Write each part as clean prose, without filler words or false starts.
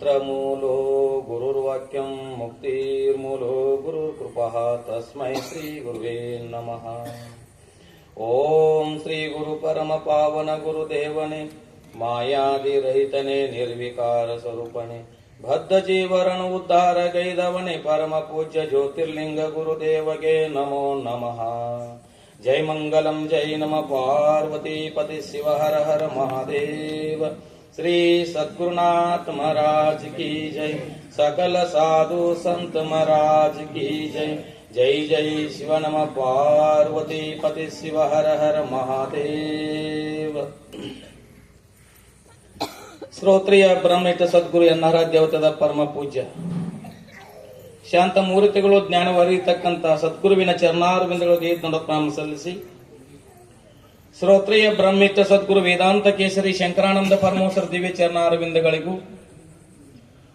ಮಂತ್ರಮೂಲೋ ಗುರುರ್ವಾಕ್ಯಂ ಮುಕ್ತಿರ್ಮೂಲೋ ಗುರುರ್ಕೃಪಃ ತಸ್ಮೈ ಶ್ರೀ ಗುರುವೇ ನಮಃ. ಓಂ ಶ್ರೀ ಗುರು ಪರಮ ಪಾವನ ಗುರುದೇವನೇ, ಮಾಯಾದಿರಹಿತನೇ, ನಿರ್ವಿಕಾರ ಸ್ವರೂಪನೇ, ಬದ್ಧ ಜೀವರಣ ಉದ್ಧಾರ ಗೈದವನೇ, ಪರಮ ಪೂಜ್ಯ ಜ್ಯೋತಿರ್ಲಿಂಗ ಗುರುದೇವಗೆ ನಮೋ ನಮಃ. ಜೈ ಮಂಗಲಂ ಜೈ ನಮ ಪಾರ್ವತಿ ಪತಿ ಶಿವ ಹರ ಹರ ಮಹಾದೇವ. श्री सद्गुरुनाथ महाराज की जय. सकल साधु संत महाराज की जय. जय जय शिव नम पार्वती पति शिव हर हर महादेव. ಶ್ರೋತ್ರಿಯ ಬ್ರಹ್ಮಿತ ಸದ್ಗುರು ಎನ್ನಾರಾಧ್ಯವತದ ಪರಮ ಪೂಜ್ಯ ಶಾಂತ ಮೂರ್ತಿಗಳು ಜ್ಞಾನವರಿತಕ್ಕಂಥ ಸದ್ಗುರುವಿನ ಚರಣಾರವಿಂದಗಳಿಗೆ ನಮಸ್ಕಾರ ಸಲ್ಲಿಸಿ, ಶ್ರೋತ್ರಿಯ ಬ್ರಹ್ಮಿತ ಸದ್ಗುರು ವೇದಾಂತ ಕೇಸರಿ ಶಂಕರಾನಂದ ಪರಮೋಸರ ದಿವ್ಯ ಚರಣಾರವಿಂದಗಳಿಗೂ,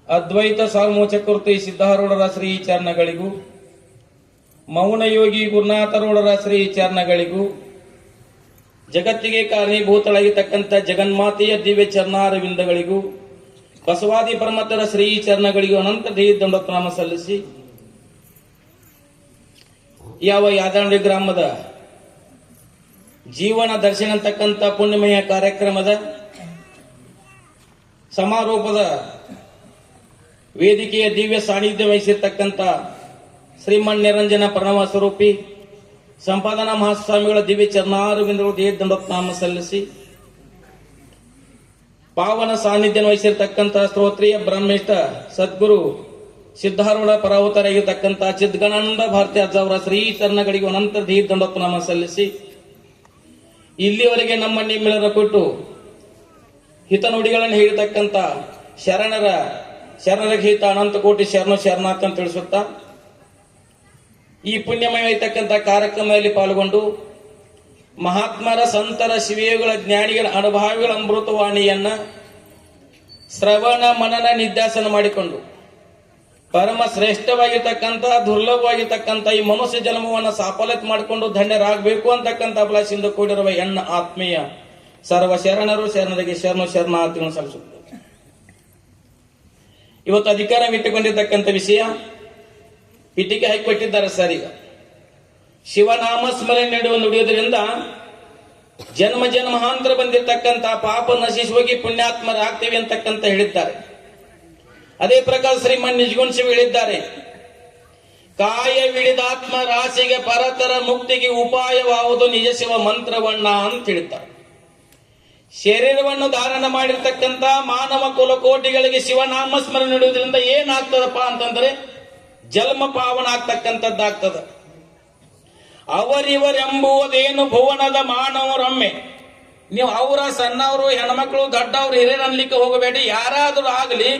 ಅದ್ವೈತ ಸಾಲ್ಮೋಚಕೃತಿ ಸಿದ್ಧಾರೂಢರ ಶ್ರೀ ಚರಣಗಳಿಗೂ, ಮೌನಯೋಗಿ ಗುರುನಾಥರೋಢರ ಶ್ರೀ ಚರಣಗಳಿಗೂ, ಜಗತ್ತಿಗೆ ಕಾರಣೀಭೂತಳಾಗಿರ್ತಕ್ಕಂಥ ಜಗನ್ಮಾತೆಯ ದಿವ್ಯ ಚರಣಾರವಿಂದಗಳಿಗೂ, ಬಸವಾದಿ ಪರಮತರ ಶ್ರೀ ಚರಣಗಳಿಗೂ ಅನಂತ ದಂಡೋತ್ನಾಮ ಸಲ್ಲಿಸಿ, ಯಾವ ಯಾದಂಡಿ ಗ್ರಾಮದ ಜೀವನ ದರ್ಶನ ಅಂತಕ್ಕಂಥ ಪುಣ್ಯಮಯ ಕಾರ್ಯಕ್ರಮದ ಸಮಾರೋಪದ ವೇದಿಕೆಯ ದಿವ್ಯ ಸಾನ್ನಿಧ್ಯ ವಹಿಸಿರ್ತಕ್ಕಂಥ ಶ್ರೀಮನ್ ನಿರಂಜನ ಪ್ರಣವ ಸ್ವರೂಪಿ ಸಂಪಾದನಾ ಮಹಾಸ್ವಾಮಿಗಳ ದಿವ್ಯ ಚರಣಾರವಿಂದಗಳು ದಂಡೋತ್ನಾಮ ಸಲ್ಲಿಸಿ, ಪಾವನ ಸಾನ್ನಿಧ್ಯ ವಹಿಸಿರ್ತಕ್ಕಂಥ ಸ್ತೋತ್ರಿಯ ಬ್ರಹ್ಮಿಷ್ಠ ಸದ್ಗುರು ಸಿದ್ಧಾರೂಢ ಪರಾವತರಾಗಿರ್ತಕ್ಕಂಥ ಚಿದ್ಗಣಾನಂದ ಭಾರತಿ ಅಜ್ಜವರ ಶ್ರೀ ಚರಣಗಳಿಗೂ ಅನಂತ ದಂಡೋತ್ನಾಮ ಸಲ್ಲಿಸಿ, ಇಲ್ಲಿವರೆಗೆ ನಮ್ಮ ನಿಮ್ಮೆಲ್ಲರ ಕೊಟ್ಟು ಹಿತನುಡಿಗಳನ್ನು ಹೇಳಿರ್ತಕ್ಕಂಥ ಶರಣರ ಹಿತ ಅನಂತ ಕೋಟಿ ಶರಣಾರ್ಥ ಅಂತ ತಿಳಿಸುತ್ತಾ, ಈ ಪುಣ್ಯಮಯತಕ್ಕಂಥ ಕಾರ್ಯಕ್ರಮದಲ್ಲಿ ಪಾಲ್ಗೊಂಡು ಮಹಾತ್ಮರ ಸಂತರ ಶಿವಯೋಗಳ ಜ್ಞಾನಿಗಳ ಅನುಭಾವಿಗಳ ಅಮೃತವಾಣಿಯನ್ನ ಶ್ರವಣ ಮನನ ನಿಧ್ಯಾಸನ ಮಾಡಿಕೊಂಡು ಪರಮ ಶ್ರೇಷ್ಠವಾಗಿರ್ತಕ್ಕಂಥ ದುರ್ಲಭವಾಗಿರ್ತಕ್ಕಂಥ ಈ ಮನುಷ್ಯ ಜನ್ಮವನ್ನು ಸಾಫಲ್ಯತೆ ಮಾಡಿಕೊಂಡು ಧನ್ಯರಾಗಬೇಕು ಅಂತಕ್ಕಂಥ ಅಭಿಲಾಷೆಯಿಂದ ಕೂಡಿರುವ ಎನ್ನ ಆತ್ಮೀಯ ಸರ್ವ ಶರಣರು ಶರಣರಿಗೆ ಶರಣಾರ್ಥಿಗಳನ್ನು ಸಲ್ಲಿಸುತ್ತೇವೆ. ಇವತ್ತು ಅಧಿಕಾರ ಇಟ್ಟುಕೊಂಡಿರ್ತಕ್ಕಂಥ ವಿಷಯ ಪೀಠಿಕೆ ಹಾಕಿಕೊಟ್ಟಿದ್ದಾರೆ ಸರ್. ಈಗ ಶಿವನಾಮ ಸ್ಮರಣೆ ನುಡಿಯೋದ್ರಿಂದ ಜನ್ಮ ಜನ್ಮಾಂತರ ಬಂದಿರತಕ್ಕಂಥ ಪಾಪ ನಶಿಸಿ ಹೋಗಿ ಪುಣ್ಯಾತ್ಮರಾಗ್ತೇವೆ ಅಂತಕ್ಕಂಥ ಹೇಳಿದ್ದಾರೆ. ಅದೇ ಪ್ರಕಾರ ಶ್ರೀಮನ್ ನಿಜಗುಣ ಹೇಳಿದ್ದಾರೆ, ಕಾಯವಿಳಿದಾತ್ಮ ರಾಶಿಗೆ ಪರತರ ಮುಕ್ತಿಗೆ ಉಪಾಯವಾವುದು ನಿಜ ಶಿವ ಮಂತ್ರವಣ್ಣ ಅಂತ ಹೇಳ್ತಾರೆ. ಶರೀರವನ್ನು ಧಾರಣ ಮಾಡಿರ್ತಕ್ಕಂಥ ಮಾನವ ಕುಲಕೋಟಿಗಳಿಗೆ ಶಿವನಾಮ ಸ್ಮರಣೆ ನೀಡುವುದರಿಂದ ಏನಾಗ್ತದಪ್ಪ ಅಂತಂದ್ರೆ ಜನ್ಮ ಪಾವನ ಆಗ್ತಕ್ಕಂಥದ್ದಾಗ್ತದ. ಅವರಿವರೆಂಬುವುದೇನು ಭುವನದ ಮಾನವರೊಮ್ಮೆ. ನೀವು ಅವರ ಸಣ್ಣವರು ಹೆಣ್ಮಕ್ಳು ದೊಡ್ಡವರು ಹಿರಿಯರು ಅನ್ಲಿಕ್ಕೆ ಹೋಗಬೇಡಿ. ಯಾರಾದರೂ ಆಗಲಿ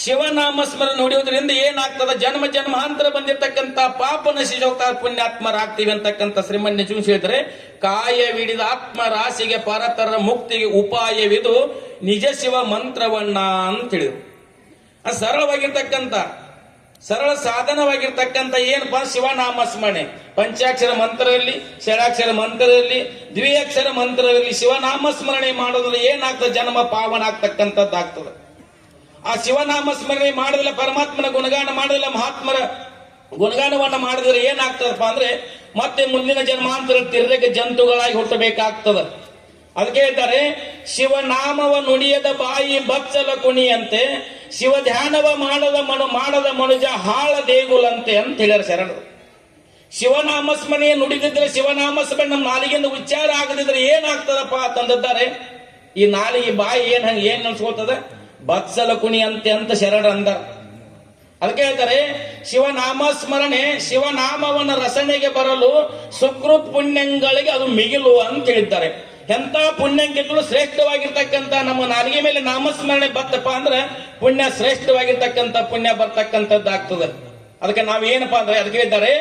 ಶಿವನಾಮ ಸ್ಮರಣೆ ನುಡಿಯೋದ್ರಿಂದ ಏನಾಗ್ತದ, ಜನ್ಮ ಜನ್ಮಾಂತರ ಬಂದಿರತಕ್ಕಂಥ ಪಾಪ ನಶಿಸಿ ಹೋಗ್ತಾರೆ, ಪುಣ್ಯಾತ್ಮರಾಗ್ತೀವಿ ಅಂತಕ್ಕಂಥ ಶ್ರೀಮನ್ ನಿಜ ಹೇಳಿದ್ರೆ, ಕಾಯವಿಡಿದ ಆತ್ಮ ರಾಶಿಗೆ ಪರತರ ಮುಕ್ತಿಗೆ ಉಪಾಯವಿದು ನಿಜ ಶಿವ ಮಂತ್ರವಣ್ಣ ಅಂತ ಹೇಳಿದ್ರು. ಅದು ಸರಳವಾಗಿರ್ತಕ್ಕಂಥ ಸರಳ ಸಾಧನವಾಗಿರ್ತಕ್ಕಂಥ ಏನಪ್ಪಾ ಶಿವನಾಮ ಸ್ಮರಣೆ. ಪಂಚಾಕ್ಷರ ಮಂತ್ರ ಇರಲಿ, ಷಡಾಕ್ಷರ ಮಂತ್ರ ಇರಲಿ, ದ್ವಿಅಕ್ಷರ ಮಂತ್ರ ಇರಲಿ, ಶಿವನಾಮ ಸ್ಮರಣೆ ಮಾಡೋದ್ರಲ್ಲಿ ಏನಾಗ್ತದೆ, ಜನ್ಮ ಪಾವನ ಆಗ್ತಕ್ಕಂಥದ್ದಾಗ್ತದೆ. ಆ ಶಿವನಾಮ ಸ್ಮರಣೆ ಮಾಡಿದ್ರೆ, ಪರಮಾತ್ಮನ ಗುಣಗಾನ ಮಾಡಿದ್ರೆ, ಮಹಾತ್ಮರ ಗುಣಗಾನವನ್ನ ಮಾಡಿದ್ರೆ ಏನಾಗ್ತದಪ್ಪ ಅಂದ್ರೆ ಮತ್ತೆ ಮುಂದಿನ ಜನ್ಮಾಂತರ ತಿರ್ದಕ್ಕೆ ಜಂತುಗಳಾಗಿ ಹುಟ್ಟಬೇಕಾಗ್ತದ. ಅದಕ್ಕೆ ಹೇಳ್ತಾರೆ, ಶಿವನಾಮವ ನುಡಿಯದ ಬಾಯಿ ಬಚ್ಚಲ ಕುಣಿಯಂತೆ, ಶಿವ ಧ್ಯಾನವ ಮಾಡದ ಮನುಜ ಹಾಳ ದೇಗುಲಂತೆ ಅಂತ ಹೇಳ್ಯಾರ ಶರಣರು. ಶಿವನಾಮ ಸ್ಮರಣೆ ನುಡಿದಿದ್ರೆ, ಶಿವನಾಮ ಸ್ಮರಣೆ ನಮ್ಮ ನಾಲಿಗೆಯಿಂದ ಉಚ್ಚಾರ ಆಗದಿದ್ರೆ ಏನಾಗ್ತದಪ್ಪ ಅಂತಂದಿದ್ದಾರೆ. ಈ ನಾಲಿಗೆ ಬಾಯಿ ಏನ್ ಅನ್ಸ್ಕೊಳ್ತದ, ಬತ್ಸಲ ಕುಣಿ ಅಂತ ಶರಣ ಅಂದ. ಅದಕ್ಕೆ ಹೇಳ್ತಾರೆ, ಶಿವನಾಮ ಸ್ಮರಣೆ ಶಿವನಾಮವನ್ನ ರಸನೆಗೆ ಬರಲು ಸುಕೃತ್ ಪುಣ್ಯಗಳಿಗೆ ಅದು ಮಿಗಿಲು ಅಂತ ಹೇಳಿದ್ದಾರೆ. ಎಂತ ಪುಣ್ಯಕ್ಕಿಂತಲೂ ಶ್ರೇಷ್ಠವಾಗಿರ್ತಕ್ಕಂಥ ನಮ್ಮ ನಾಲಿಗೆ ಮೇಲೆ ನಾಮಸ್ಮರಣೆ ಬರ್ತಪ್ಪ ಅಂದ್ರೆ ಪುಣ್ಯ ಶ್ರೇಷ್ಠವಾಗಿರ್ತಕ್ಕಂಥ ಪುಣ್ಯ ಬರ್ತಕ್ಕಂಥದ್ದಾಗ್ತದೆ. ಅದಕ್ಕೆ ನಾವೇನಪ್ಪಾ ಅಂದ್ರೆ ಅದಕ್ಕೆ ಹೇಳಿದ್ದಾರೆ,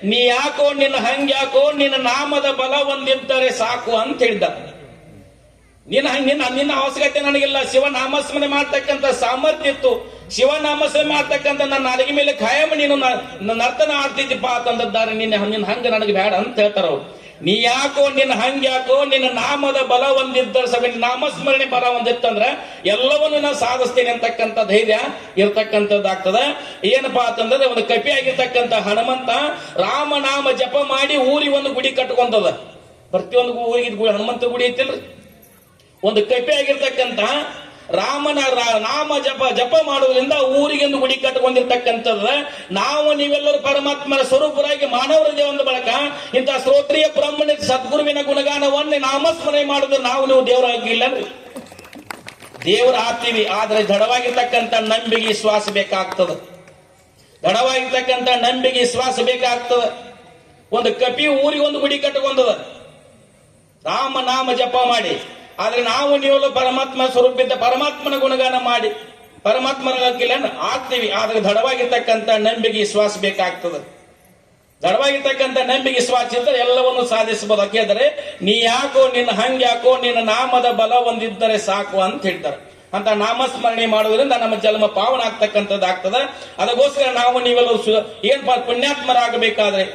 ನೀ ಯಾಕೋ ನಿನ್ನ ಹಂಗ್ಯಾಕೋ ನಿನ್ನ ನಾಮದ ಬಲ ಒಂದಿದ್ದರೆ ಸಾಕು ಅಂತ ಹೇಳಿದ್ದಾರೆ. ನಿನ್ನ ಅವಶ್ಯಕತೆ ನನಗಿಲ್ಲ. ಶಿವನಾಮಸ್ಮರಣೆ ಮಾಡ್ತಕ್ಕಂಥ ಸಾಮರ್ಥ್ಯ ಇತ್ತು, ಶಿವನಾಮಸ್ಮರಣೆ ಮಾಡ್ತಕ್ಕಂಥ ನನ್ನ ನಾಲಿಗೆ ಮೇಲೆ ಖಾಯಂ ನೀನು ನರ್ತನ ಆಡ್ತಿದ್ದೀಪ್ಪ ಅಂತಂದಿದ್ದಾರೆ. ನಿನ್ನ ಹಂಗ ನನಗೆ ಬೇಡ ಅಂತ ಹೇಳ್ತಾರ ಅವ್ರು. ನೀ ಯಾಕೋ ನಿನ್ನ ಹಂಗ್ಯಾಕೋ ನಿನ್ನ ನಾಮದ ಬಲ ಒಂದಿದ್ದ ನಾಮಸ್ಮರಣೆ ಬಲ ಒಂದಿತ್ತಂದ್ರ ಎಲ್ಲವನ್ನು ನಾನು ಸಾಧಿಸ್ತೇನೆ ಅಂತಕ್ಕಂಥ ಧೈರ್ಯ ಇರ್ತಕ್ಕಂಥದ್ದಾಗ್ತದ. ಏನಪ್ಪಾ ಅಂತಂದ್ರೆ ಒಂದು ಕಪಿಯಾಗಿರ್ತಕ್ಕಂಥ ಹನುಮಂತ ರಾಮನಾಮ ಜಪ ಮಾಡಿ ಊರಿಗೆ ಒಂದು ಗುಡಿ ಕಟ್ಕೊಂತದ. ಪ್ರತಿಯೊಂದು ಊರಿಗೆ ಹನುಮಂತ ಗುಡಿ ಐತಿಲ್ರಿ. ಒಂದು ಕಪಿಯಾಗಿರ್ತಕ್ಕಂಥ ರಾಮನ ನಾಮ ಜಪ ಮಾಡುವುದರಿಂದ ಊರಿಗೆಂದು ಗುಡಿ ಕಟ್ಟಿಕೊಂಡಿರ್ತಕ್ಕಂಥದ್ದು. ನಾವು ನೀವೆಲ್ಲರೂ ಪರಮಾತ್ಮನ ಸ್ವರೂಪರಾಗಿ ಮಾನವರಿಗೆ ಒಂದು ಬಳಕ ಇಂಥ ಶ್ರೋತ್ರಿಯ ಬ್ರಹ್ಮಣ ಸದ್ಗುರುವಿನ ಗುಣಗಾನವನ್ನೇ ನಾಮಸ್ಮರಣೆ ಮಾಡಿದ್ರೆ ನಾವು ನೀವು ದೇವರಾಗಿಲ್ಲ, ದೇವರ ಆಗ್ತೀವಿ. ಆದ್ರೆ ದೃಢವಾಗಿರ್ತಕ್ಕಂಥ ನಂಬಿಕೆ ವಿಶ್ವಾಸ ಬೇಕಾಗ್ತದೆ. ದೃಢವಾಗಿರ್ತಕ್ಕಂಥ ನಂಬಿಕೆ ವಿಶ್ವಾಸ ಬೇಕಾಗ್ತದೆ. ಒಂದು ಕಪಿ ಊರಿಗೆ ಒಂದು ಗುಡಿ ಕಟ್ಟಿಕೊಂಡದ ರಾಮ ನಾಮ ಜಪ ಮಾಡಿ. ಆದ್ರೆ ನಾವು ನೀವೆಲ್ಲ ಪರಮಾತ್ಮ ಸ್ವರೂಪಿದ್ದ ಪರಮಾತ್ಮನ ಗುಣಗಾನ ಮಾಡಿ ಪರಮಾತ್ಮನ ಆಗ್ತೀವಿ. ಆದ್ರೆ ದೃಢವಾಗಿರ್ತಕ್ಕಂಥ ನಂಬಿಕೆ ವಿಶ್ವಾಸ ಬೇಕಾಗ್ತದೆ. ದೃಢವಾಗಿರ್ತಕ್ಕಂಥ ನಂಬಿಕೆ ವಿಶ್ವಾಸ ಇದ್ದರೆ ಎಲ್ಲವನ್ನು ಸಾಧಿಸಬಹುದು. ಯಾಕೆಂದ್ರೆ ನೀ ಯಾಕೋ ನಿನ್ನ ಹಂಗ್ಯಾಕೋ ನಿನ್ನ ನಾಮದ ಬಲ ಒಂದಿದ್ದರೆ ಸಾಕು ಅಂತ ಹೇಳ್ತಾರೆ. ಅಂತ ನಾಮಸ್ಮರಣೆ ಮಾಡುವುದರಿಂದ ನಮ್ಮ ಜನ್ಮ ಪಾವನ ಆಗ್ತಕ್ಕಂಥದ್ದಾಗ್ತದೆ. ಅದಕ್ಕೋಸ್ಕರ ನಾವು ನೀವೆಲ್ಲ ಏನ್ ಪುಣ್ಯಾತ್ಮರಾಗಬೇಕಾದ್ರೆ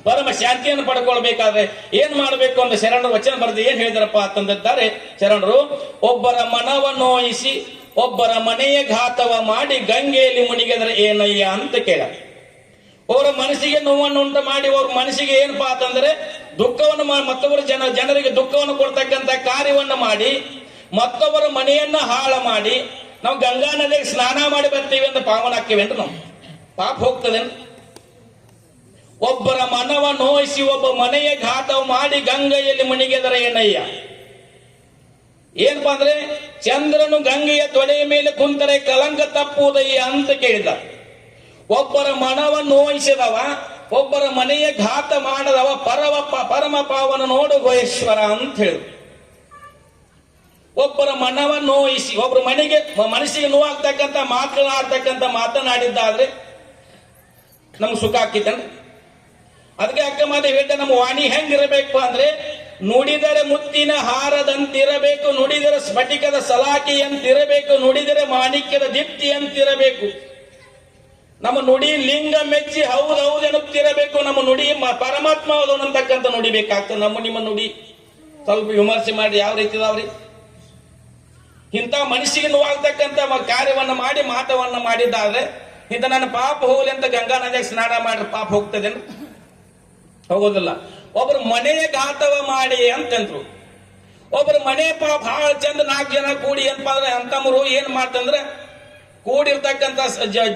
ಪರಮ ಶಾಂತಿಯನ್ನು ಪಡ್ಕೊಳ್ಬೇಕಾದ್ರೆ ಏನ್ ಮಾಡಬೇಕು ಅಂತ ಶರಣರು ವಚನ ಬರೆದು ಏನ್ ಹೇಳಿದಾರಪ್ಪ ಅಂತಂದಿದ್ದಾರೆ ಶರಣರು. ಒಬ್ಬರ ಮನವನ್ನೋಯಿಸಿ ಒಬ್ಬರ ಮನೆಯ ಘಾತವ ಮಾಡಿ ಗಂಗೆಯಲ್ಲಿ ಮುನಿಗೆದರೆ ಏನಯ್ಯ ಅಂತ ಕೇಳ. ಅವರ ಮನಸ್ಸಿಗೆ ನೋವನ್ನು ಉಂಟು ಮಾಡಿ ಅವ್ರ ಮನಸ್ಸಿಗೆ ಏನಪ್ಪಾ ಅಂತಂದ್ರೆ ದುಃಖವನ್ನು ಮತ್ತೊಬ್ಬರು ಜನರಿಗೆ ದುಃಖವನ್ನು ಕೊಡ್ತಕ್ಕಂಥ ಕಾರ್ಯವನ್ನು ಮಾಡಿ ಮತ್ತೊಬ್ಬರ ಮನೆಯನ್ನ ಹಾಳ ಮಾಡಿ ನಾವು ಗಂಗಾ ನದಿಗೆ ಸ್ನಾನ ಮಾಡಿ ಬರ್ತೀವಿ ಅಂತ ಪಾವನ ಹಾಕಿವೇನ್ರಿ. ನಾವು ಪಾಪ ಹೋಗ್ತದೆ. ಒಬ್ಬರ ಮನವ ನೋಯಿಸಿ ಒಬ್ಬ ಮನೆಯ ಘಾತವ ಮಾಡಿ ಗಂಗೆಯಲ್ಲಿ ಮುನಿಗೆದರೆ ಏನಯ್ಯ. ಏನಪ್ಪಾ ಅಂದ್ರೆ ಚಂದ್ರನು ಗಂಗೆಯ ತೊಡೆಯ ಮೇಲೆ ಕುಂತರೆ ಕಲಂಕ ತಪ್ಪುವುದಯ್ಯ ಅಂತ ಕೇಳಿದ. ಒಬ್ಬರ ಮನವ ನೋಯಿಸಿದವ ಒಬ್ಬರ ಮನೆಯ ಘಾತ ಮಾಡದವ ಪರಮ ಪಾವನ ನೋಡು ಗೋಯೇಶ್ವರ ಅಂತ ಹೇಳಿ. ಒಬ್ಬರ ಮನವ ನೋಯಿಸಿ ಒಬ್ಬರ ಮನಸ್ಸಿಗೆ ನೋವಾಗ್ತಕ್ಕಂಥ ಮಾತನಾಡ್ತಕ್ಕಂಥ ಮಾತನಾಡಿದ್ದಾದ್ರೆ ನಮ್ಗೆ ಸುಖ ಆಗ್ತಿತ್ತಂದ್ರೆ. ಅದಕ್ಕೆ ಅಕ್ಕ ಮಾತೆ ಹೇಳ್ತಾ ನಮ್ಮ ವಾಣಿ ಹೆಂಗಿರಬೇಕು ಅಂದ್ರೆ ನುಡಿದರೆ ಮುತ್ತಿನ ಹಾರದಂತಿರಬೇಕು, ನುಡಿದರೆ ಸ್ಫಟಿಕದ ಸಲಾಕಿಯಂತಿರಬೇಕು, ನುಡಿದರೆ ಮಾಣಿಕ್ಯದ ದೀಪ್ತಿ ಅಂತಿರಬೇಕು. ನಮ್ಮ ನುಡಿ ಲಿಂಗ ಮೆಚ್ಚಿ ಹೌದೌದು ಎನ್ನುತ್ತಿರಬೇಕು. ನಮ್ಮ ನುಡಿ ಪರಮಾತ್ಮ ಹೌದು ಅಂತಕ್ಕಂಥ ನುಡಿಬೇಕಾಗ್ತದೆ. ನಿಮ್ಮ ನುಡಿ ಸ್ವಲ್ಪ ವಿಮರ್ಶೆ ಮಾಡಿ ಯಾವ ರೀತಿ ಇದಾವ್ರಿ. ಇಂಥ ಮನಸ್ಸಿಗೆ ನೋವಾಗ್ತಕ್ಕಂಥ ಕಾರ್ಯವನ್ನ ಮಾಡಿ ಮಾತವನ್ನ ಮಾಡಿದ್ದಾದ್ರೆ ಇಂಥ ನನ್ನ ಪಾಪ ಹೋಗ್ಲಿ ಅಂತ ಗಂಗಾ ನದಿಯಾಗ ಸ್ನಾನ ಮಾಡ್ರೆ ಪಾಪ ಹೋಗ್ತದೇನು? ಹೋಗೋದಿಲ್ಲ. ಒಬ್ಬರು ಮನೆಯ ಘಾತವ ಮಾಡಿ ಅಂತಂದ್ರು. ಒಬ್ಬರು ಮನೆ ಪಾಪ ಬಹಳ ಚಂದ 4 ಜನ ಕೂಡಿ ಏನಪ್ಪಾ ಅಂದ್ರೆ ಅಂತಮ್ರು ಏನ್ ಮಾಡ್ತಂದ್ರ ಕೂಡಿರ್ತಕ್ಕಂಥ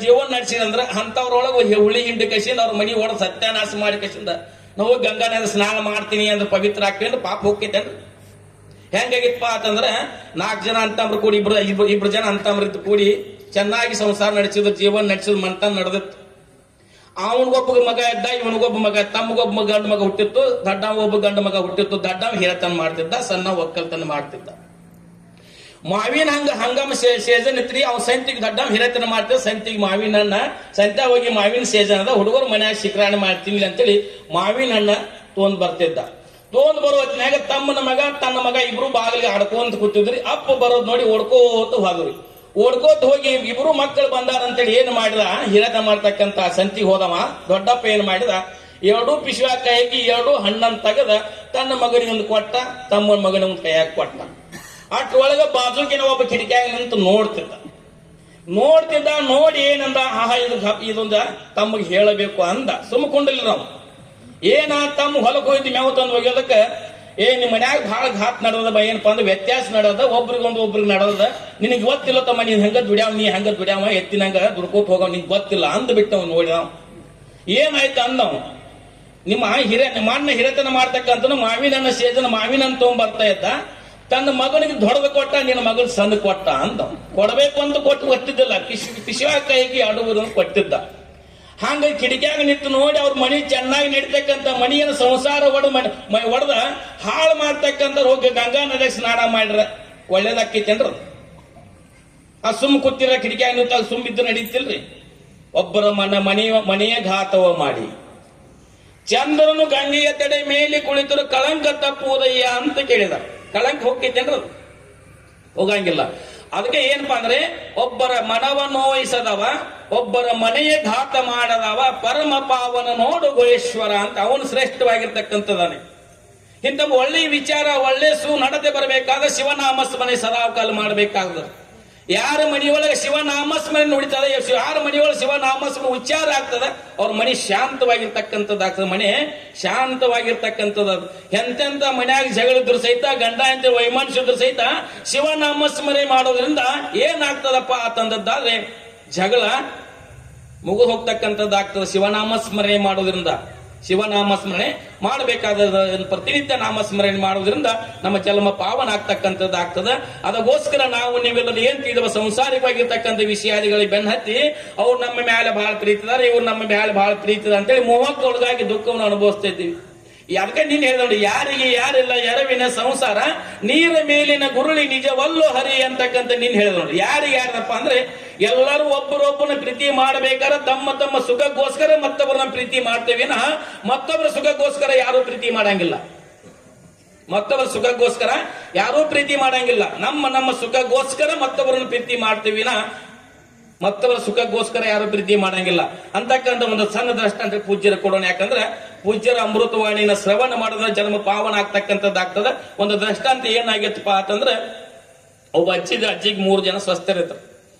ಜೀವನ ನಡೆಸಿದಂದ್ರ ಅಂತವ್ರೊಳಗೆ ಹುಳಿ ಹಿಂಡಿ ಕಸಿಂದ ಅವ್ರ ಮನಿ ಒಳಗೆ ಸತ್ಯಾನಾಶ ಮಾಡಿ ಕಸಿಂದ ನಾವು ಗಂಗಾ ನದಿ ಸ್ನಾನ ಮಾಡ್ತೀನಿ ಅಂದ್ರೆ ಪವಿತ್ರ ಆಗ್ತೀವಿ ಅಂದ್ರೆ ಪಾಪ ಹೋಗ್ತೈತೇನ್ರಿ. ಹೆಂಗಾಗಿತ್ತಪ್ಪ ಅಂತಂದ್ರೆ 4 ಜನ ಅಂತಮ್ರು ಕೂಡಿ ಇಬ್ರು ಜನ ಅಂತಮ್ರ ಕೂಡಿ ಚೆನ್ನಾಗಿ ಸಂಸಾರ ನಡೆಸಿದ್ರು, ಜೀವನ ನಡೆಸಿದ್ರು, ಮಂತನ್ ನಡೆದಿತ್ತು. ಅವನಿಗೊಬ್ಬ ಮಗ ಇದ್ದ, ಇವನಿಗೊಬ್ಬ ಮಗ, ತಮ್ಮಗೊಬ್ಬ ಗಂಡು ಮಗ ಹುಟ್ಟಿತ್ತು, ದಡ್ಡವ ಒಬ್ಬ ಗಂಡು ಮಗ ಹುಟ್ಟಿತ್ತು. ದಡ್ಡವ ಹಿರತನ ಮಾಡ್ತಿದ್ದ, ಸಣ್ಣ ಒಕ್ಕಲ್ತನ ಮಾಡ್ತಿದ್ದ. ಮಾವಿನ ಹಂಗಾಮ ಸೀಸನ್ ಇತ್ರಿ. ಅವ್ನ ಸಂತಿಗೆ ದಡ್ಡವ ಹಿರತನ ಮಾಡ್ತಿದ್ದ. ಸಂತಿಗೆ ಮಾವಿನ ಹಣ್ಣ ಸಂತ್ಯ ಹೋಗಿ ಮಾವಿನ ಸೀಸನ್ ಅದ, ಹುಡುಗರು ಮನ್ಯಾಗ ಶಿಖರಣೆ ಮಾಡ್ತೀನಿ ಅಂತೇಳಿ ಮಾವಿನ ಹಣ್ಣ ತೊಗೊಂಡ್ ಬರ್ತಿದ್ದ. ತೊಗೊಂಡ್ ಬರೋ ಹೊತ್ತಿನಾಗ ತಮ್ಮನ ಮಗ ತನ್ನ ಮಗ ಇಬ್ರು ಬಾಗಿಲಿಗೆ ಆಡ್ಕೊಂತ ಕೂತಿದ್ರಿ. ಅಪ್ಪ ಬರೋದ್ ನೋಡಿ ಓಡ್ಕೋತ ಹೋದ್ರಿ. ಓಡ್ಕೋತ ಹೋಗಿ ಇಬ್ರು ಮಕ್ಕಳು ಬಂದಾರ ಅಂತೇಳಿ ಏನ್ ಮಾಡಿದ, ಹಿರತ ಮಾಡ್ತಕ್ಕಂತ ಸಂತಿಗೆ ಹೋದವ. ದೊಡ್ಡಪ್ಪ ಏನ್ ಮಾಡಿದ, 2 ಪಿಶುವ ಕೈಗೆ 2 ಹಣ್ಣನ್ನು ತೆಗೆದ ತನ್ನ ಮಗನಿಗೊಂದು ಕೊಟ್ಟ, ತಮ್ಮನ ಮಗನಿಗೊಂದು ಕೈಯಾಗ ಕೊಟ್ಟ. ಅಟ್ರೊಳಗ ಬಾಜುಕಿನ ಒಬ್ಬ ಕಿಟಕಿಯಾಗ ನಿಂತು ನೋಡ್ತಿದ್ದ. ನೋಡಿ ಏನಂದ, ಆಹಾ ಇದೊಂದ ತಮಗೆ ಹೇಳಬೇಕು ಅಂದ. ಸುಮ್ಮಕೊಂಡಿಲ್ಲ ನಾವು. ಏನ ತಮ್ಮ ಹೊಲಕ್ಕೆ ಹೋಯ್ತು ಮೇವು ತಂದು ಒಗ್ಯೋದಕ್ಕೆ, ನಿಮ್ಮ ಮನ್ಯಾಗ ಬಹಳ ಘಾತ್ ನಡೆದ ಏನಪ್ಪಾ ಅಂದ್ರೆ ವ್ಯತ್ಯಾಸ ನಡೆದ, ಒಬ್ರಿಗೆ ನಡೆದ. ನಿನಗೆ ಗೊತ್ತಿಲ್ಲ ತಮ್ಮ, ನೀನ್ ಹೆಂಗ ದುಡ್ಯಾವ, ನೀ ಹೆಂಗ ದುಡ್ಯಾವ, ಎತ್ತಿನಂಗ ದುಡ್ಕೋತ ಹೋಗವ, ನಿಂಗೆ ಗೊತ್ತಿಲ್ಲ ಅಂದ್ ಬಿಟ್ಟವ್. ನೋಡಿದವ್ ಏನಾಯ್ತು ಅಂದವ್, ನಿಮ್ಮ ಅಣ್ಣ ಹಿರತನ ಮಾಡ್ತಕ್ಕಂಥ ಮಾವಿನ ಹಣ್ಣ ಸೇಜನ ಮಾವಿನ ಹಣ್ಣು ತಗೊಂಡ್ಬರ್ತಾ ಇದ್ದ. ತನ್ನ ಮಗನಿಗೆ ದೊಡ್ಡದು ಕೊಟ್ಟ, ನಿನ್ನ ಮಗನ ಸಣ್ಣ ಕೊಟ್ಟ ಅಂದ. ಕೊಡಬೇಕು ಅಂತ ಕೊಟ್ಟು ಕೊಟ್ಟಿದ್ದಿಲ್ಲ, ಪಿಶುವ ಕೈಗೆ ಆಡುವುದನ್ನು ಕೊಟ್ಟಿದ್ದ. ಹಂಗ ಕಿಟಕಿಯಾಗ ನಿಂತು ನೋಡಿ ಅವ್ರ ಮನಿ ಚೆನ್ನಾಗಿ ನಡೀತಕ್ಕಂಥ ಮನಿಯನ್ನು ಸಂಸಾರ ಒಡೆದ ಹಾಳು ಮಾಡ್ತಕ್ಕಂಥ ಹೋಗಿ ಗಂಗಾ ನದಿಯಾಗ ಸ್ನಾನ ಮಾಡ್ರ ಒಳ್ಳೇದಾಕೈತೇನ್ರ? ಆ ಸುಮ್ ಕೂತಿರ ಕಿಟಕಿಯಾಗ ನಿಂತ ಸುಮ್ಮಿದ್ದು ನಡೀತಿಲ್ರಿ. ಒಬ್ಬರ ಮನೆಯ ಘಾತವ ಮಾಡಿ ಚಂದ್ರನು ಗಂಗೆಯ ತಡೆ ಮೇಲೆ ಕುಳಿತರು ಕಳಂಕ ತಪ್ಪುವುದಯ್ಯ ಅಂತ ಕೇಳಿದ. ಕಳಂಕ ಹೋಗ್ತೈತೇನ್ರ? ಹೋಗಂಗಿಲ್ಲ. ಅದಕ್ಕೆ ಏನಪ್ಪಾ ಅಂದ್ರೆ ಒಬ್ಬರ ಮನವನ್ನು ನೋಯಿಸದವ ಒಬ್ಬರ ಮನೆಯ ಘಾತ ಮಾಡದವ ಪರಮ ಪಾವನ ನೋಡು ಗೋಯೇಶ್ವರ ಅಂತ ಅವನು ಶ್ರೇಷ್ಠವಾಗಿರ್ತಕ್ಕಂಥದ್ದಾನೆ. ಇಂಥ ಒಳ್ಳೆ ವಿಚಾರ ಒಳ್ಳೆ ನಡತೆ ಬರಬೇಕಾದ್ರೆ ಶಿವನಾಮಸ್ಮರಣೆ ಸದಾಕಾಲ ಮಾಡಬೇಕಾಗ್ತದೆ. ಯಾರ ಮನೆಯೊಳಗೆ ಶಿವನಾಮಸ್ಮರಣೆ ನುಡಿತದೆ, ಯಾರ ಮನೆಯೊಳಗೆ ಶಿವನಾಮಸ್ಮರಣೆ ಉಚ್ಚಾರ ಆಗ್ತದೆ, ಅವ್ರ ಮನೆ ಶಾಂತವಾಗಿರ್ತಕ್ಕಂಥದ್ದಾಗ್ತದೆ. ಮನೆ ಶಾಂತವಾಗಿರ್ತಕ್ಕಂಥದ್ದು. ಎಂತೆಂತ ಮನ್ಯಾಗ ಜಗಳಿದ್ರು ಸಹಿತ, ಗಂಡ ಅಂತ ವೈಮನಸ್ಸಿದ್ರು ಸಹಿತ ಶಿವನಾಮಸ್ಮರಣೆ ಮಾಡೋದ್ರಿಂದ ಏನಾಗ್ತದಪ್ಪ ಅಂತಂದದ್ದಾದ್ರೆ ಜಗಳ ಮುಗಿದು ಹೋಗ್ತಕ್ಕಂಥದ್ದಾಗ್ತದೆ. ಶಿವನಾಮಸ್ಮರಣೆ ಮಾಡೋದ್ರಿಂದ, ಶಿವನಾಮಸ್ಮರಣೆ ಮಾಡಬೇಕಾದ ಪ್ರತಿನಿತ್ಯ ನಾಮಸ್ಮರಣೆ ಮಾಡೋದ್ರಿಂದ ನಮ್ಮ ಜನ್ಮ ಪಾವನ ಆಗ್ತಕ್ಕಂಥದ್ದಾಗ್ತದೆ. ಅದಕ್ಕೋಸ್ಕರ ನಾವು ನೀವೆಲ್ಲ ಏನ್ ತಿಳಿದವ ಸಂಸಾರಿಕವಾಗಿರ್ತಕ್ಕಂಥ ವಿಷಯಾದಿಗಳಿಗೆ ಬೆನ್ನ ಹತ್ತಿ ಅವ್ರು ನಮ್ಮ ಮೇಲೆ ಬಹಳ ಪ್ರೀತಿದಾರೆ, ಇವ್ರು ನಮ್ಮ ಮೇಲೆ ಬಹಳ ಪ್ರೀತಿದ ಅಂತೇಳಿ ಮೋಹಕ್ಕೊಳಗಾಗಿ ದುಃಖವನ್ನು ಅನುಭವಿಸ್ತಾ ಇದ್ದೀವಿ. ಅದಕ್ಕೆ ನೀನ್ ಹೇಳಿದ್ರು, ಯಾರಿಗೆ ಯಾರಿಲ್ಲ ಎರವಿನ ಸಂಸಾರ ನೀರ ಮೇಲಿನ ಗುರುಳಿ ನಿಜವಲ್ಲೋ ಹರಿ ಅಂತಕ್ಕಂಥ ನೀನ್ ಹೇಳಿದ್ರು. ಯಾರಿಗೆ ಯಾರಪ್ಪ ಅಂದ್ರೆ ಎಲ್ಲರೂ ಒಬ್ಬರೊಬ್ಬನ ಪ್ರೀತಿ ಮಾಡಬೇಕಾದ್ರೆ ತಮ್ಮ ತಮ್ಮ ಸುಖಕ್ಕೋಸ್ಕರ ಮತ್ತೊಬ್ಬರನ್ನ ಪ್ರೀತಿ ಮಾಡ್ತೇವೆ, ಮತ್ತೊಬ್ಬರ ಸುಖಕ್ಕೋಸ್ಕರ ಯಾರು ಪ್ರೀತಿ ಮಾಡಂಗಿಲ್ಲ. ಮತ್ತೊಬ್ಬರ ಸುಖಕ್ಕೋಸ್ಕರ ಯಾರೂ ಪ್ರೀತಿ ಮಾಡಂಗಿಲ್ಲ. ನಮ್ಮ ಸುಖಕ್ಕೋಸ್ಕರ ಮತ್ತೊಬ್ಬರನ್ನ ಪ್ರೀತಿ ಮಾಡ್ತೀವಿ, ಮತ್ತೊಬ್ಬರ ಸುಖಕ್ಕೋಸ್ಕರ ಯಾರು ಪ್ರೀತಿ ಮಾಡಂಗಿಲ್ಲ ಅಂತಕ್ಕಂಥ ಒಂದು ಸಣ್ಣ ದೃಷ್ಟಾಂತ ಪೂಜ್ಯರ ಕೊಡೋಣ. ಯಾಕಂದ್ರೆ ಪೂಜ್ಯರ ಅಮೃತವಾಣಿನ ಶ್ರವಣ ಮಾಡಿದ್ರೆ ಜನ್ಮ ಪಾವನ ಆಗ್ತಕ್ಕಂಥದ್ದಾಗ್ತದ. ಒಂದು ದೃಷ್ಟಾಂತ ಏನಾಗಿತ್ತಪ್ಪ ಅಂತಂದ್ರೆ, ಒಬ್ಬ ಅಜ್ಜಿಗೆ 3 ಜನ ಸ್ವಸ್ಥರಿದ್ರು.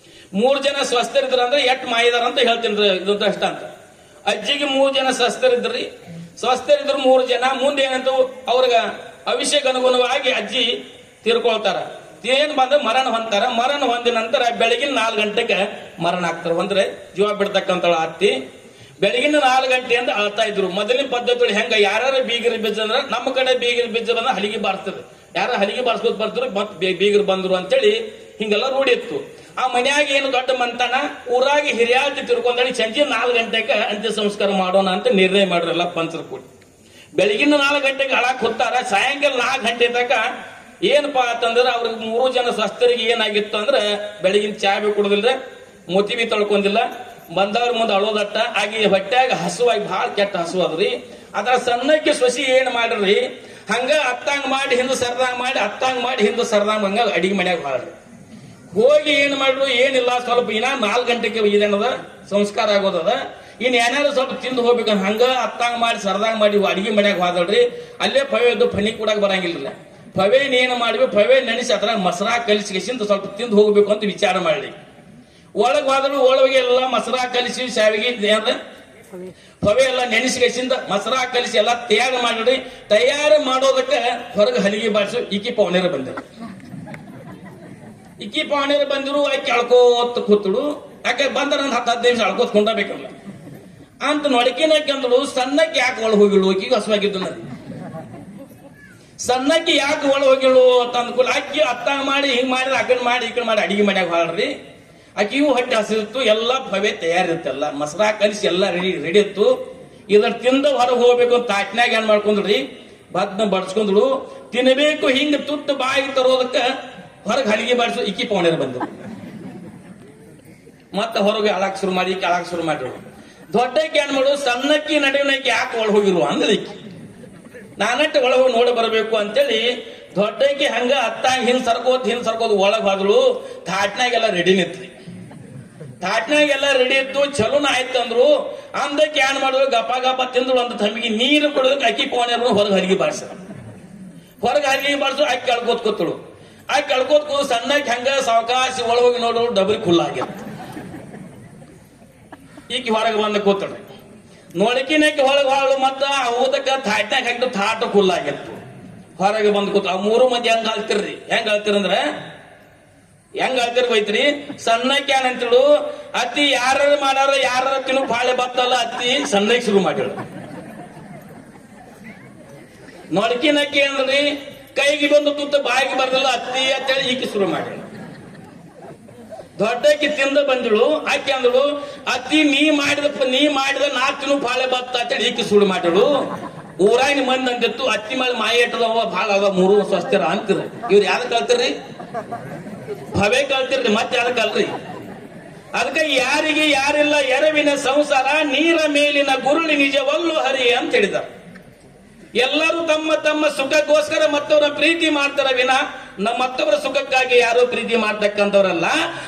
3 ಜನ ಸ್ವಸ್ಥರಿದ್ರು ಅಂದ್ರೆ ಎಟ್ ಮಾಯಿದಾರ ಅಂತ ಹೇಳ್ತೀನಿ. ಇದು ದೃಷ್ಟಾಂತ. ಅಜ್ಜಿಗೆ 3 ಜನ ಸ್ವಸ್ಥರಿದ್ರಿ. 3 ಜನ ಮುಂದೆ ಏನಂತ ಅವ್ರಿಗೆ ಅಭಿಷೇಕ ಅನುಗುಣವಾಗಿ ಅಜ್ಜಿ ತೀರ್ಕೊಳ್ತಾರ. ಏನ್ ಬಂದ ಮರಣ ಹೊಂತಾರ. ಮರಣ ಹೊಂದಿದ ನಂತರ ಬೆಳಗಿನ 4 ಗಂಟೆಗೆ ಮರಣ ಆಗ್ತಾರ. ಅಂದ್ರೆ ಜೀವ ಬಿಡ್ತಕ್ಕಂಥ ಅತ್ತಿ ಬೆಳಗಿನ 4 ಗಂಟೆಯಿಂದ ಅಳ್ತಾ ಇದ್ರು. ಮೊದಲಿನ ಪದ್ಧತಿ ಹೆಂಗ, ಯಾರು ಬೀಗರು ಬಿಜ್ಜ ಅಂದ್ರ ನಮ್ಮ ಕಡೆ ಬೀಗರು ಬಿಜ್ಜ ಬಂದ್ರೆ ಹಲಿಗೆ ಬಾರಿಸ್ತದೆ, ಯಾರ ಹಲಿಗೆ ಬಾರಿಸ್ಕೊತ ಬರ್ತಾರೆ ಮತ್ ಬೀಗರು ಬಂದ್ರು ಅಂತೇಳಿ ಹಿಂಗೆಲ್ಲ ರೂಢಿ ಇತ್ತು. ಆ ಮನ್ಯಾಗ ಏನು ದೊಡ್ಡ ಮಂತಾನ ಊರಾಗಿ ಹಿರಿಯಾತಿ ತಿರ್ಕೊಂಡಿ ಸಂಜೆ 4 ಗಂಟೆಗೆ ಅಂತ್ಯ ಸಂಸ್ಕಾರ ಮಾಡೋಣ ಅಂತ ನಿರ್ಣಯ ಮಾಡ್ರಲ್ಲ ಪಂಚರು ಕೂಡಿ. ಬೆಳಗಿನ 4 ಗಂಟೆಗೆ ಅಳಾಕ್ ಹೊತ್ತಾರ. ಸಾಯಂಕಾಲ 4 ಗಂಟೆ ತನಕ ಏನಪ್ಪಾ ಅಂತಂದ್ರೆ ಅವ್ರಿಗೆ 3 ಜನ ಸ್ವಸ್ಥರಿಗೆ ಏನಾಗಿತ್ತು ಅಂದ್ರೆ ಬೆಳಗಿನ ಚಾ ಬಿ ಕುಡುದಿಲ್ಲ, ಮೋತಿ ಬಿ ತೊಳ್ಕೊಂಡಿಲ್ಲ, ಬಂದವ್ರ ಮುಂದೆ ಅಳೋದಟ್ಟ ಆಗಿ ಹೊಟ್ಟ್ಯಾಗ ಹಸುವಾಗಿ ಬಹಳ ಕೆಟ್ಟ ಹಸು ಅದ್ರಿ. ಅದ್ರ ಸಣ್ಣಕ್ಕೆ ಸೊಸಿ ಏನ್ ಮಾಡ್ರಿ, ಹಂಗ ಅತ್ತಂಗ್ ಮಾಡಿ ಹಿಂದೂ ಸರ್ದಂಗ್ ಮಾಡಿ, ಅತ್ತಂಗ್ ಮಾಡಿ ಹಿಂದೂ ಸರ್ದಂಗ್ ಹಂಗ ಅಡಿಗೆ ಮನ್ಯಾಗ ಮಾಡ್ರಿ. ಹೋಗಿ ಏನ್ ಮಾಡ್ರು, ಏನಿಲ್ಲ ಸ್ವಲ್ಪ ಇನ್ನ 4 ಗಂಟೆಗೆ ಇದೇನದ ಸಂಸ್ಕಾರ ಆಗೋದದ, ಇನ್ ಏನಾದ್ರು ಸ್ವಲ್ಪ ತಿಂದು ಹೋಗ್ಬೇಕಂತ ಹಂಗ ಅತ್ತಂಗ್ ಮಾಡಿ ಸರ್ದಂಗ್ ಮಾಡಿ ಅಡಿಗೆ ಮನ್ಯಾಗ ಹೋದಳ್ರಿ. ಅಲ್ಲೇ ಪವೇದು ಫನಿ ಕೂಡಾಗ ಬರಂಗಿಲ್ಲ. ಪವೇನ್ ಏನ್ ಮಾಡ್ಬೇಕು, ಪವೇ ನೆನೆಸಿ ಅದ್ರ ಮಸರಾ ಕಲಿಸಿಗೆಸಿಂದ ಸ್ವಲ್ಪ ತಿಂದು ಹೋಗ್ಬೇಕು ಅಂತ ವಿಚಾರ ಮಾಡ್ಲಿ. ಒಳಗ್ ಹೋದ್ರು ಒಳಗೆ ಎಲ್ಲ ಮಸರಾ ಕಲಿಸಿ ಶಾವಿಗೆ ಪವೆ ಎಲ್ಲ ನೆನೆಸಿಗೆಸಿಂದ ಮಸರಾ ಕಲಿಸಿ ಎಲ್ಲ ತಯಾರು ಮಾಡ್ರಿ. ತಯಾರು ಮಾಡೋದಕ್ಕೆ ಹೊರಗೆ ಹಲಿಗೆ ಬಾರಿಸು ಇಕ್ಕಿ ಪವನೇರ ಬಂದರು. ಇಕ್ಕಿ ಪವನೇರ ಬಂದ್ರು ಆಕೆ ಅಳ್ಕೋತ್ ಕೂತಳು. ಯಾಕೆ ಬಂದ್ರ 10-15 ನಿಮಿಷ ಅಳ್ಕೋತ್ ಕೊಂಡಬೇಕಲ್ಲ ಅಂತ ನೊಡಕಿನಕ್ಕಂದಳು. ಸಣ್ಣಕ್ಕೆ ಯಾಕೆ ಒಳ ಹೋಗಿಳು, ಆಕಿಗೆ ಹಸುವಾಗಿದ್ದು ನದಿ. ಸಣ್ಣಕ್ಕೆ ಯಾಕೆ ಒಳ ಹೋಗಿಳು ಅಂತ ಅಂದ್ಕೂಲ ಅಕ್ಕಿ ಅತ್ತಂಗ್ ಮಾಡಿ ಹಿಂಗ್ ಮಾಡಿದ್ರೆ ಆ ಕಡೆ ಮಾಡಿ ಈ ಕಡೆ ಮಾಡಿ ಅಡಿಗೆ ಮನ್ಯಾಗ ಹಾಳ್ರಿ. ಆಕಿಗೂ ಹೊಟ್ಟೆ ಹಸಿತ್ತು, ಎಲ್ಲ ಭವ್ಯ ತಯಾರಿತ್ತಲ್ಲ, ಮಸರಾ ಕಲಿಸಿ ಎಲ್ಲ ರೆಡಿ ಇತ್ತು. ಇದರ ತಿಂದ ಹೊರಗೆ ಹೋಗ್ಬೇಕು ಅಂತ ತಾಟ್ನ್ಯಾಗ ಏನ್ ಮಾಡ್ಕೊಂಡ್ರಿ, ಬದ್ನ ಬಡ್ಸ್ಕೊಂಡ್ರು. ತಿನ್ನಬೇಕು ಹಿಂಗ ತುತ್ತು ಬಾಯಿ ತರೋದಕ್ಕೆ ಹೊರಗೆ ಹಲಿಗೆ ಬಾಡಿಸು ಇಕ್ಕಿ ಪೌಣೆರು ಬಂದ್ರು. ಮತ್ತೆ ಹೊರಗೆ ಅಳಾಕ್ ಶುರು ಮಾಡಿ ಈಕಿ ಅಳಾಕ್ ಶುರು ಮಾಡಿರು. ದೊಡ್ಡಕ್ಕೆ ಏನ್ ಮಾಡು, ಸಣ್ಣಕ್ಕಿ ನಡುವಿನಕ್ಕೆ ಯಾಕೆ ಒಳ ಹೋಗಿರು ಅಂದ್ರೆ ಇಕ್ಕಿ ನಾನಟ್ಟು ಒಳ ಹೋಗಿ ನೋಡಿ ಬರಬೇಕು ಅಂತೇಳಿ ದೊಡ್ಡಕ್ಕೆ ಹಂಗ ಅತ್ತಾಗ ಹಿಂದ್ ಸರ್ಕೋದ್ ಒಳಗ್ ಹೋದ್ರು. ತಾಟ್ನಾಗೆಲ್ಲ ರೆಡಿ ನಿತ್ರಿ. ತಾಟ್ನಾಗೆಲ್ಲ ರೆಡಿ ಇತ್ತು, ಚಲೋನ ಆಯ್ತು ಅಂದ್ರು. ಅಂದಕ್ಕೆ ಏನ್ ಮಾಡಿದ್ರು, ಗಪ ತಿಂದ್ರು. ಒಂದು ತಮ್ಮಿಗೆ ನೀರು ಕೊಡೋದಕ್ಕೆ ಅಕ್ಕಿ ಪವನೇರು ಹೊರಗೆ ಹಲಿಗೆ ಬಾರಿಸ. ಹೊರಗೆ ಹಲಿಗೆ ಬಾರಿಸು ಆಕಿ ಕಳ್ಕೋತ್ ಕೂತಳು. ಆಕಿ ಕಳ್ಕೋತ್ ಕೂತು ಸಣ್ಣಕ್ಕೆ ಹಂಗ ಸಾವಕಾಶ ಒಳ ಹೋಗಿ ನೋಡೋರು ಡಬರಿ ಖುಲ್ಲ ಆಗ್ಯ. ಈಕಿ ಹೊರಗೆ ಬಂದ ಕೂತಳು. ನೋಡಕಿನಕ್ಕೆ ಹೊಳಗೆ ಹಾಳು ಮತ್ತ ಊದಕ್ಕ ತಾಟ್ನಾಗ ಹಾಕಿದ್ದು ತಾಟ ಖುಲ್ಲ ಆಗಿತ್ತು. ಹೊರಗೆ ಬಂದ್ ಕೂತ. 3 ಮಂದಿ ಹೆಂಗ್ ಆಳ್ತಿರ್ರಿ, ಹೆಂಗ್ ಆಳ್ತಿರಂದ್ರ ಹೆಂಗ್ ಆಳ್ತಿರ್ ಬೈತ್ರಿ. ಸಣ್ಣಕ್ಕೆ ಏನಂತಳು, ಅತ್ತಿ ಯಾರ ಮಾಡಾರ ಯಾರ ತಿನ್ನು ಬಾಳೆ ಬತ್ತಲ್ಲ ಅತ್ತಿ ಸಣ್ಣಕ್ಕೆ ಶುರು ಮಾಡಿಳು. ನೋಡ್ಕಿನಕ್ಕೆ ಅಂದ್ರಿ ಕೈಗೆ ಬಂದು ತುತ್ತ ಬಾಯಿಗೆ ಬರ್ದಲ್ಲ ಅತ್ತಿ ಅಂತೇಳಿ ಈಕಿ ಶುರು ಮಾಡಿಳು. ದೊಡ್ಡಕ್ಕೆ ತಿಂದ ಬಂದಳು. ಆಕೆ ಅಂದಳು, ಅತ್ತಿ ನೀ ಮಾಡಿದ ನಾ ತಿನ್ನು ಬಾಳೆ ಬತ್ತ ಅಂತೇಳಿ ಈಕಿ ಶುರು ಮಾಡಿಳು. ಊರಾಗಿನ ಮಂದಿ ಅಂತಿತ್ತು, ಅತ್ತಿ ಮೇಲೆ ಮಾಯ ಇಟ್ಟದವ ಭಾಳ ಅದ 3 ಸ್ವಸ್ಥರ ಅಂತೀರ. ಇವ್ರು ಯಾವ್ದು ಕಲ್ತಿರ್ರಿ, ಭವೇ ಕಲ್ತಿರ್ರಿ, ಮತ್ತೆ ಯಾವ್ದು ಕಲ್ರಿ. ಅದಕ್ಕೆ ಯಾರಿಗೆ ಯಾರಿಲ್ಲ ಎರವಿನ ಸಂಸಾರ ನೀರ ಮೇಲಿನ ಗುರುಳಿ ನಿಜವಲ್ಲೂ ಹರಿ ಅಂತ ಹೇಳಿದ. ಎಲ್ಲರೂ ತಮ್ಮ ತಮ್ಮ ಸುಖಕ್ಕೋಸ್ಕರ ಮತ್ತವರ ಪ್ರೀತಿ ಮಾಡ್ತಾರ ವಿನ ನಮ್ಮ ಮತ್ತೊಬ್ಬರ ಸುಖಕ್ಕಾಗಿ ಯಾರು ಪ್ರೀತಿ ಮಾಡ್ತಕ್ಕಂಥವ್ರಲ್ಲ.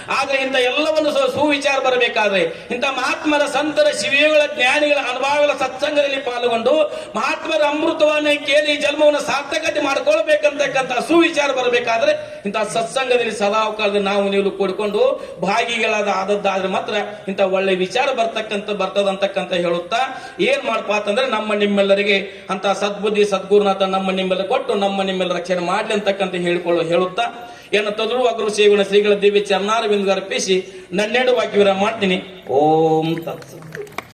ಆದ್ರೆ ಇಂಥ ಎಲ್ಲವನ್ನು ಸುವಿಚಾರ ಬರಬೇಕಾದ್ರೆ ಇಂಥ ಮಹಾತ್ಮರ ಸಂತರ ಶಿವಿಗಳ ಜ್ಞಾನಿಗಳ ಅನುಭವಗಳ ಸತ್ಸಂಗದಲ್ಲಿ ಪಾಲ್ಗೊಂಡು ಮಹಾತ್ಮರ ಅಮೃತವನ್ನ ಕೇಳಿ ಜನ್ಮವನ್ನು ಸಾರ್ಥಕತೆ ಮಾಡ್ಕೊಳ್ಬೇಕಂತಕ್ಕಂಥ ಸುವಿಚಾರ ಬರಬೇಕಾದ್ರೆ ಇಂಥ ಸತ್ಸಂಗದಲ್ಲಿ ಸದಾ ಕಾಲದಲ್ಲಿ ನಾವು ನೀವು ಕೂಡಿಕೊಂಡು ಭಾಗಿಗಳಾದ ಆದದ್ದಾದ್ರೆ ಮಾತ್ರ ಇಂಥ ಒಳ್ಳೆ ವಿಚಾರ ಬರ್ತದಂತಕ್ಕಂತ ಹೇಳುತ್ತಾ ಏನ್ ಮಾಡಪ್ಪ ಅಂತಂದ್ರೆ ನಮ್ಮ ನಿಮ್ಮೆಲ್ಲರಿಗೆ ಅಂತ ಸದ್ಬುದ್ಧಿ ಸದ್ಗುರುನಾಥ ನಮ್ಮ ನಿಮ್ಮೆಲ್ಲ ಕೊಟ್ಟು ನಮ್ಮ ನಿಮ್ಮೆಲ್ಲ ರಕ್ಷಣೆ ಮಾಡ್ಲಿ ಅಂತಕ್ಕಂತ ಹೇಳುತ್ತಾ ಏನು ತದುರು ಅಗ್ರು ಸೇಗುಣ ಶ್ರೀಗಳ ದಿವ್ಯ ಚರಣಾರವಿಂದ ಅರ್ಪಿಸಿ ನನ್ನೆರಡು ವಾಕ್ಯ ಮಾಡ್ತೀನಿ. ಓಂ ತತ್ಸ.